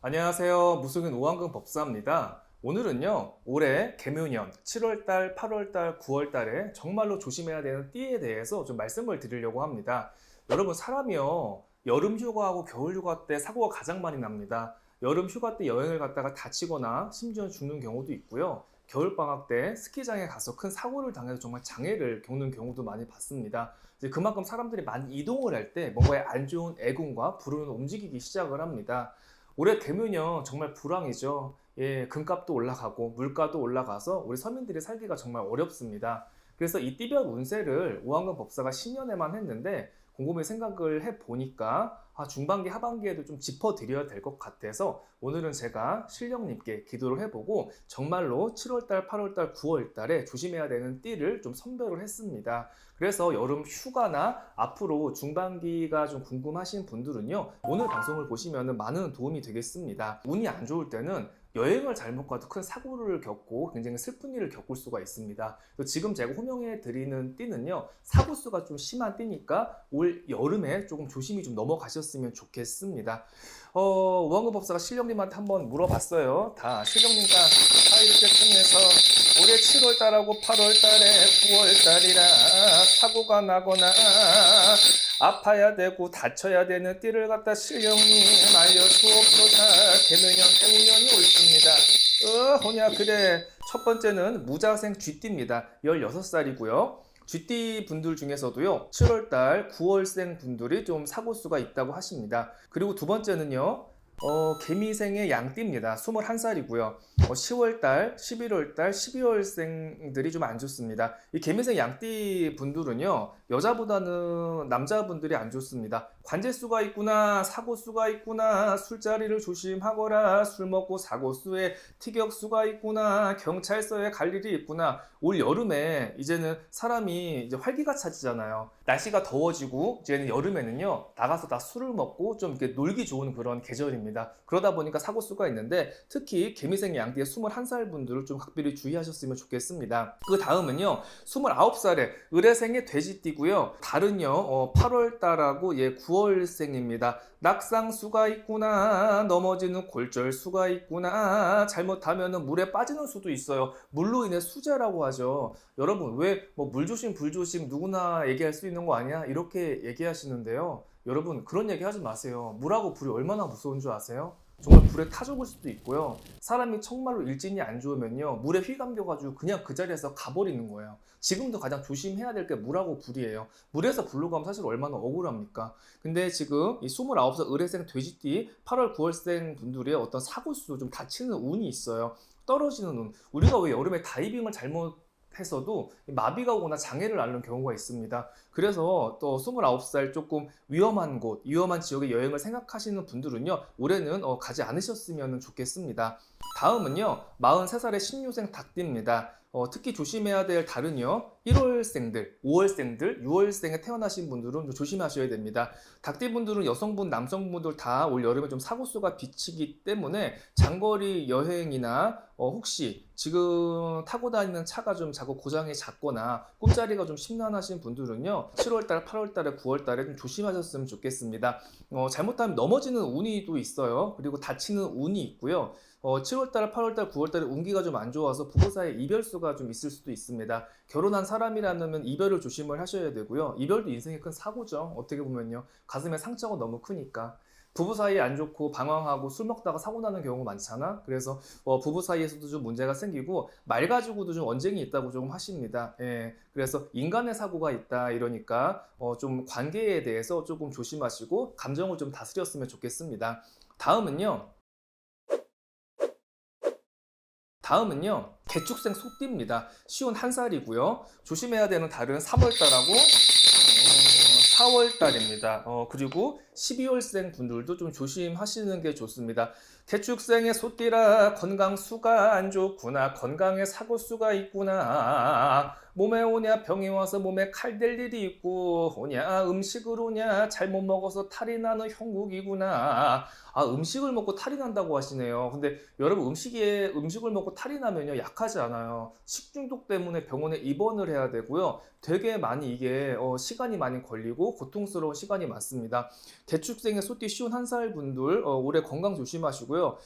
안녕하세요. 무속인 오한근 법사입니다. 오늘은요, 올해 개묘년 7월달, 8월달, 9월달에 정말로 조심해야 되는 띠에 대해서 좀 말씀을 드리려고 합니다. 여러분, 사람이요, 여름 휴가하고 겨울 휴가 때 사고가 가장 많이 납니다. 여름 휴가 때 여행을 갔다가 다치거나 심지어 죽는 경우도 있고요. 겨울방학 때 스키장에 가서 큰 사고를 당해서 정말 장애를 겪는 경우도 많이 봤습니다. 이제 그만큼 사람들이 많이 이동을 할 때 뭔가에 안 좋은 애군과 불운은 움직이기 시작을 합니다. 올해 되면요 정말 불황이죠. 예, 금값도 올라가고 물가도 올라가서 우리 서민들이 살기가 정말 어렵습니다. 그래서 이 띠별 운세를 오한근 법사가 신년에만 했는데 곰곰이 생각을 해보니까 중반기 하반기에도 좀 짚어드려야 될 것 같아서 오늘은 제가 신령님께 기도를 해보고 정말로 7월달, 8월달, 9월달에 조심해야 되는 띠를 좀 선별을 했습니다. 그래서 여름 휴가나 앞으로 중반기가 좀 궁금하신 분들은요, 오늘 방송을 보시면 많은 도움이 되겠습니다. 운이 안 좋을 때는 여행을 잘못 가도 큰 사고를 겪고 굉장히 슬픈 일을 겪을 수가 있습니다. 지금 제가 호명해 드리는 띠는요, 사고 수가 좀 심한 띠니까 올 여름에 조금 조심히 좀 넘어가셨으면 좋겠습니다. 오한근 법사가 신령님한테 한번 물어봤어요. 다 신령님과 이렇게 통해서 올해 7월달하고 8월달에 9월달이라 사고가 나거나 아파야 되고 다쳐야 되는 띠를 갖다 신령님 알려주옵소서. 개묘년 해운년이 옳습니다. 호냐 그래. 첫 번째는 무자생 쥐띠입니다. 16살이고요. 쥐띠 분들 중에서도요, 7월달, 9월생 분들이 좀 사고수가 있다고 하십니다. 그리고 두 번째는요, 개미생의 양띠입니다. 21살이고요. 10월달, 11월달, 12월생들이 좀 안 좋습니다. 이 개미생 양띠 분들은요, 여자보다는 남자분들이 안 좋습니다. 관제수가 있구나, 사고수가 있구나, 술자리를 조심하거라, 술 먹고 사고수에 티격수가 있구나, 경찰서에 갈 일이 있구나. 올 여름에 이제는 사람이 이제 활기가 차지잖아요. 날씨가 더워지고 이제는 여름에는요, 나가서 다 술을 먹고 좀 이렇게 놀기 좋은 그런 계절입니다. 그러다 보니까 사고수가 있는데 특히 개미생 양띠의 21살 분들을 좀 각별히 주의하셨으면 좋겠습니다. 그 다음은요, 29살에 의뢰생의 돼지띠고요. 달은요, 8월달하고 9월생입니다. 낙상수가 있구나, 넘어지는 골절수가 있구나, 잘못하면 물에 빠지는 수도 있어요. 물로 인해 수재라고 하죠. 여러분, 왜 뭐 물조심 불조심 누구나 얘기할 수 있는 거 아니야? 이렇게 얘기하시는데요. 여러분, 그런 얘기 하지 마세요. 물하고 불이 얼마나 무서운 줄 아세요? 정말 불에 타 죽을 수도 있고요. 사람이 정말로 일진이 안 좋으면요, 물에 휘감겨가지고 그냥 그 자리에서 가버리는 거예요. 지금도 가장 조심해야 될 게 물하고 불이에요. 물에서 불로 가면 사실 얼마나 억울합니까? 근데 지금 이 29살 의뢰생 돼지띠 8월 9월생 분들의 어떤 사고수 좀 다치는 운이 있어요. 떨어지는 운. 우리가 왜 여름에 다이빙을 잘못해서도 마비가 오거나 장애를 앓는 경우가 있습니다. 그래서 또 29살 조금 위험한 곳, 위험한 지역의 여행을 생각하시는 분들은요, 올해는 가지 않으셨으면 좋겠습니다. 다음은요, 43살의 신유생 닭띠입니다. 특히 조심해야 될 달은요, 1월생들, 5월생들, 6월생에 태어나신 분들은 좀 조심하셔야 됩니다. 닭띠분들은 여성분, 남성분들 다 올 여름에 좀 사고수가 비치기 때문에 장거리 여행이나 혹시 지금 타고 다니는 차가 좀 자꾸 고장이 잦거나 꿈자리가 좀 심란하신 분들은요, 7월달, 8월달에, 9월달에 좀 조심하셨으면 좋겠습니다. 잘못하면 넘어지는 운이 또 있어요. 그리고 다치는 운이 있고요. 7월달, 8월달, 9월달에 운기가 좀 안 좋아서 부부 사이에 이별수가 좀 있을 수도 있습니다. 결혼한 사람이라면 이별을 조심을 하셔야 되고요. 이별도 인생의 큰 사고죠. 어떻게 보면요. 가슴에 상처가 너무 크니까. 부부 사이에 안 좋고 방황하고 술 먹다가 사고 나는 경우 많잖아. 그래서 부부 사이에서도 좀 문제가 생기고 말 가지고도 좀 언쟁이 있다고 좀 하십니다. 예, 그래서 인간의 사고가 있다 이러니까 좀 관계에 대해서 조금 조심하시고 감정을 좀 다스렸으면 좋겠습니다. 다음은요. 개축생 소띠입니다. 쉬운 한 살이고요. 조심해야 되는 달은 3월달하고 4월달입니다. 그리고 12월생 분들도 좀 조심하시는 게 좋습니다. 개축생의 소띠라 건강수가 안 좋구나. 건강에 사고수가 있구나. 몸에 오냐 병이 와서 몸에 칼 댈 일이 있고 오냐 음식을 오냐 잘못 먹어서 탈이 나는 형국이구나. 음식을 먹고 탈이 난다고 하시네요. 근데 여러분 음식을 먹고 탈이 나면요 약하지 않아요. 식중독 때문에 병원에 입원을 해야 되고요. 되게 많이 이게 시간이 많이 걸리고 고통스러운 시간이 많습니다. 개축생의 소띠 쉬운 한 살 분들 올해 건강 조심하시고요.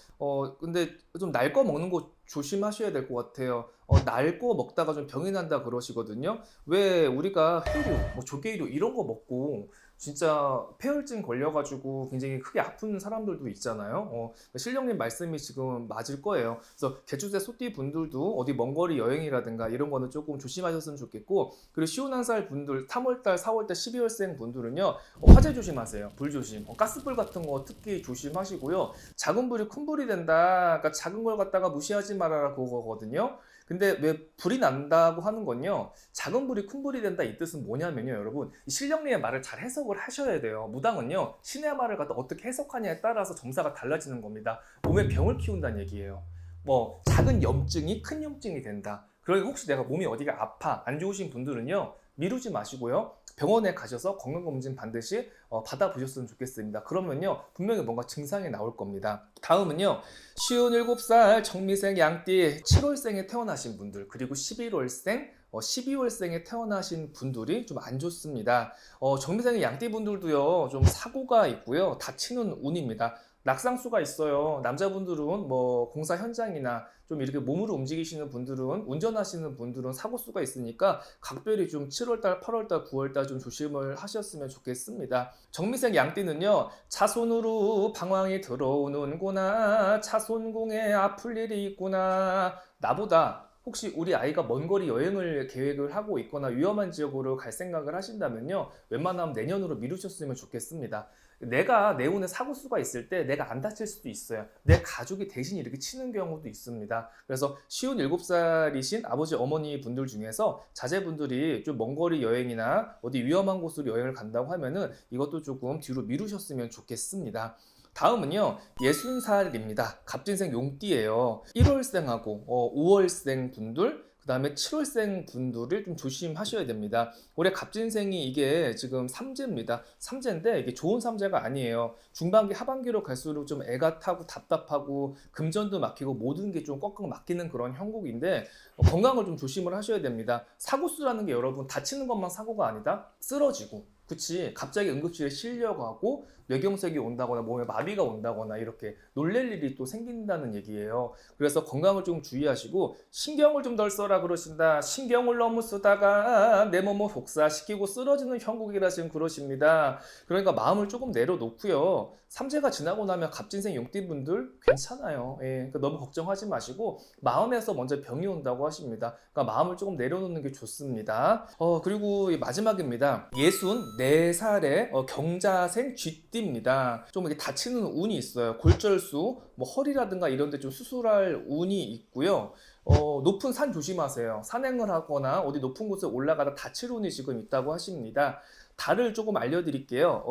근데 좀 날 거 먹는 거 조심하셔야 될 것 같아요. 날 거 먹다가 좀 병이 난다 그러시거든요. 왜 우리가 해류, 뭐 조개류 이런 거 먹고 진짜 폐혈증 걸려가지고 굉장히 크게 아픈 사람들도 있잖아요. 실령님 말씀이 지금 맞을 거예요. 그래서 개축생 소띠 분들도 어디 먼 거리 여행이라든가 이런 거는 조금 조심하셨으면 좋겠고, 그리고 쉬운 한 살 분들 3월달, 4월달, 12월생 분들은요 화재 조심하세요. 불 조심. 가스불 같은 거 특히 조심하시고요. 작은 불이 큰 불이 된다. 그러니까 작은 걸 갖다가 무시하지 말아라 그거거든요. 근데 왜 불이 난다고 하는 건요, 작은 불이 큰 불이 된다 이 뜻은 뭐냐면요, 여러분 이 신령님의 말을 잘 해석을 하셔야 돼요. 무당은요 신의 말을 갖다 어떻게 해석하냐에 따라서 점사가 달라지는 겁니다. 몸에 병을 키운다는 얘기예요. 뭐 작은 염증이 큰 염증이 된다. 그러니까 혹시 내가 몸이 어디가 아파 안 좋으신 분들은요 미루지 마시고요 병원에 가셔서 건강검진 반드시 받아보셨으면 좋겠습니다. 그러면요 분명히 뭔가 증상이 나올 겁니다. 다음은요, 쉬운 7살 정미생 양띠 7월생에 태어나신 분들, 그리고 11월생 12월생에 태어나신 분들이 좀 안 좋습니다. 정미생의 양띠 분들도요 좀 사고가 있고요 다치는 운입니다. 낙상수가 있어요. 남자분들은 뭐 공사 현장이나 좀 이렇게 몸으로 움직이시는 분들은, 운전하시는 분들은 사고수가 있으니까 각별히 좀 7월달, 8월달, 9월달 좀 조심을 하셨으면 좋겠습니다. 정미생 양띠는요, 차손으로 방황이 들어오는구나, 차손궁에 아플 일이 있구나. 나보다 혹시 우리 아이가 먼 거리 여행을 계획을 하고 있거나 위험한 지역으로 갈 생각을 하신다면요, 웬만하면 내년으로 미루셨으면 좋겠습니다. 내가 내 운에 사고수가 있을 때 내가 안 다칠 수도 있어요. 내 가족이 대신 이렇게 치는 경우도 있습니다. 그래서 쉬운 7살이신 아버지 어머니 분들 중에서 자제분들이 좀 먼 거리 여행이나 어디 위험한 곳으로 여행을 간다고 하면은 이것도 조금 뒤로 미루셨으면 좋겠습니다. 다음은요 60살입니다. 갑진생 용띠예요. 1월생하고 5월생 분들, 그 다음에 7월생 분들을 좀 조심하셔야 됩니다. 올해 갑진생이 이게 지금 삼재입니다. 삼재인데 이게 좋은 삼재가 아니에요. 중반기 하반기로 갈수록 좀 애가 타고 답답하고 금전도 막히고 모든 게 좀 꽉꽉 막히는 그런 형국인데 건강을 좀 조심을 하셔야 됩니다. 사고수라는 게 여러분 다치는 것만 사고가 아니다. 쓰러지고, 그치, 갑자기 응급실에 실려가고 뇌경색이 온다거나 몸에 마비가 온다거나 이렇게 놀랄 일이 또 생긴다는 얘기예요. 그래서 건강을 좀 주의하시고, 신경을 좀 덜 써라 그러신다. 신경을 너무 쓰다가 내 몸을 혹사시키고 쓰러지는 형국이라 지금 그러십니다. 그러니까 마음을 조금 내려놓고요, 삼재가 지나고 나면 갑진생 용띠분들 괜찮아요. 그러니까 너무 걱정하지 마시고 마음에서 먼저 병이 온다고 하십니다. 그러니까 마음을 조금 내려놓는 게 좋습니다. 그리고 마지막입니다. 64살의 경자생 쥐띠입니다. 좀 이렇게 다치는 운이 있어요. 골절수, 뭐 허리라든가 이런 데 좀 수술할 운이 있고요. 높은 산 조심하세요. 산행을 하거나 어디 높은 곳에 올라가다 다칠 운이 지금 있다고 하십니다. 달을 조금 알려드릴게요.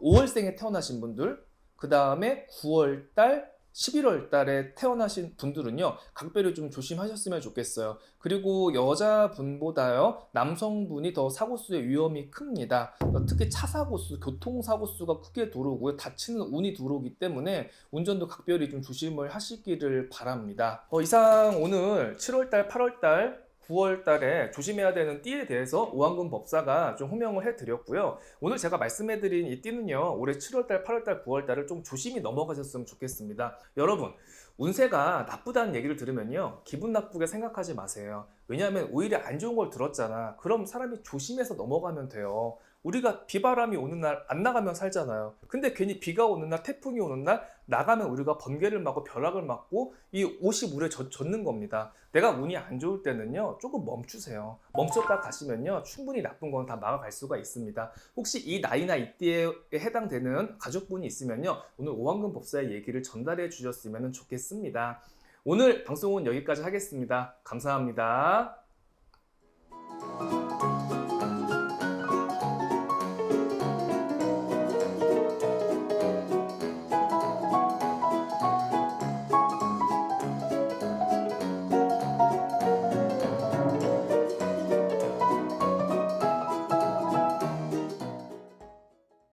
5월생에 태어나신 분들, 그 다음에 9월달, 11월 달에 태어나신 분들은요 각별히 좀 조심하셨으면 좋겠어요. 그리고 여자분보다요 남성분이 더 사고수의 위험이 큽니다. 특히 차사고수, 교통사고수가 크게 들어오고요, 다치는 운이 들어오기 때문에 운전도 각별히 좀 조심을 하시기를 바랍니다. 이상 오늘 7월달, 8월달, 9월 달에 조심해야 되는 띠에 대해서 오한근 법사가 좀 호명을 해드렸고요. 오늘 제가 말씀해드린 이 띠는요, 올해 7월 달, 8월 달, 9월 달을 좀 조심히 넘어가셨으면 좋겠습니다. 여러분, 운세가 나쁘다는 얘기를 들으면요, 기분 나쁘게 생각하지 마세요. 왜냐하면 오히려 안 좋은 걸 들었잖아. 그럼 사람이 조심해서 넘어가면 돼요. 우리가 비바람이 오는 날 안 나가면 살잖아요. 근데 괜히 비가 오는 날, 태풍이 오는 날 나가면 우리가 번개를 맞고 벼락을 맞고 이 옷이 물에 젖는 겁니다. 내가 운이 안 좋을 때는요 조금 멈추세요. 멈췄다 가시면요 충분히 나쁜 건 다 막아갈 수가 있습니다. 혹시 이 나이나 이때에 해당되는 가족분이 있으면요 오늘 오한근 법사의 얘기를 전달해 주셨으면 좋겠습니다. 오늘 방송은 여기까지 하겠습니다. 감사합니다.